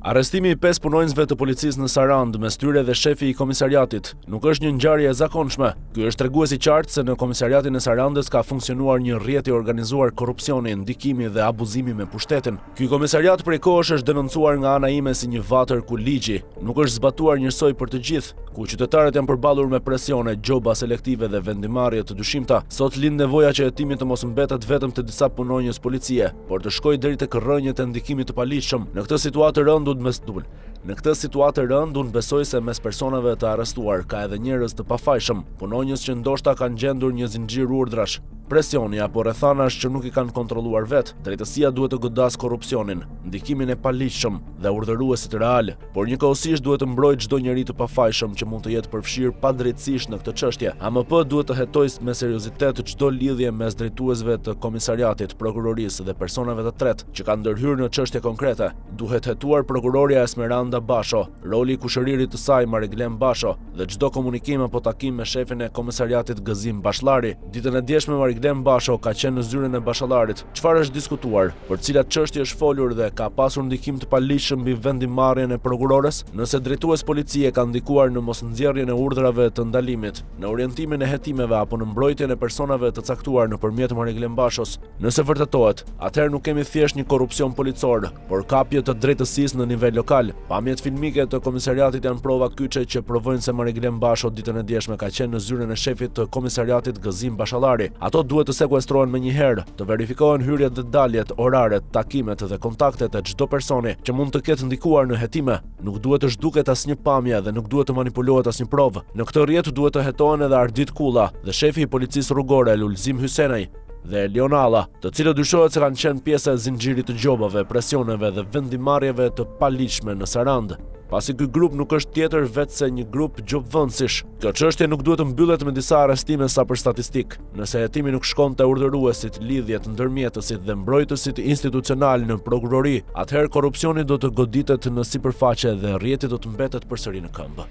Arrestimi i 5 punonjësve të policisë në Sarandë mes tyre dhe shefi i komisariatit nuk është një ngjarje e zakonshme. Ky është tregues i qartë se në komisariatin e Sarandës ka funksionuar një rrjet i organizuar korrupsioni, ndikimi dhe abuzimi me pushtetin. Ky komisariat prej kohësh është denoncuar nga ana ime si një vatër ku ligji nuk është zbatuar njësoj për të gjithë, ku qytetarët janë përballur me presione, gjoba selektive dhe vendimarrje të dyshimta. Sot lind nevoja që hetimi të mos mbetet vetëm te disa punonjës policie, por të shkojë deri tek rrënjët e ndikimit të paligjshëm. Në këtë situatë rënd unë besoj se mes personave të arrestuar ka edhe njerëz të pafajshëm, punonjës që ndoshta kanë gjendur një zinxhir urdhrash, presioni apo rrethanash që nuk i kanë kontrolluar vetë. Drejtësia duhet të godas korrupsionin, ndikimin e paligjshëm dhe urdhëruesit real, por njëkohësisht duhet të mbrojë çdo njeri të pafajshëm që mund të jetë përfshirë padrejtësisht në këtë çështje. AMP duhet të hetojë me seriozitet çdo lidhje mes drejtuesve të komisariatit, prokurorisë dhe personave të tretë që kanë ndërhyrë në çështje konkrete. Duhet hetuar prokuroria Esmeralda Basho, roli i kushëririt të saj Mariglen Basho dhe çdo komunikim apo takim me shefin e komisariatit Gëzim Bashllari. Ditën e djeshme Mariglen Basho ka qenë në zyrën e Bashallarit. Çfarë është diskutuar, për cilat çështje është folur dhe ka pasur ndikim të paligjshëm mbi vendimarrjen e prokurores? Nëse drejtues policie ka ndikuar në mosnxjerrjen e urdhrave të ndalimit, në orientimin e hetimeve apo në mbrojtjen e personave të caktuar nëpërmjet Mariglen Bashos, nëse vërtetohet, atëherë nuk kemi thjesht një korrupsion policor, por kapje të drejtësisë në nivel lokal. Pamjet filmike të komisariatit janë prova kyçe që provojnë se Mariglen Basho ditën e djeshme ka qenë në zyrën e shefit të komisariatit Gëzim Bashallari. Ato duhet të sekuestrohen menjëherë, të verifikohen hyrjet dhe daljet, oraret, takimet dhe kontaktet e çdo personi që mund të ketë ndikuar në hetime. Nuk duhet të zhduket asnjë pamje dhe nuk duhet të manipulohet asnjë provë. Në këtë rrjet duhet të hetohen edhe Ardit Kulla dhe shefi i policisë rrugore Lulzim Hysenaj dhe Leon Alla, të cilët dyshohet se kanë qenë pjesë e zinxhirit të gjobave, presioneve dhe vendimarrjeve të paligjshme në Sarandë. Pasi ky grup nuk është tjetër vetë se një grup gjobvendësish. Kjo çështje nuk duhet të mbyllet me disa arrestime sa për statistik. Nëse hetimi nuk shkon te urdhëruesit, lidhjet ndërmjetësit dhe mbrojtësit institucional në prokurori, atëherë korrupsioni do të goditet në sipërfaqe dhe rrjeti do të mbetet përsëri në këmbë.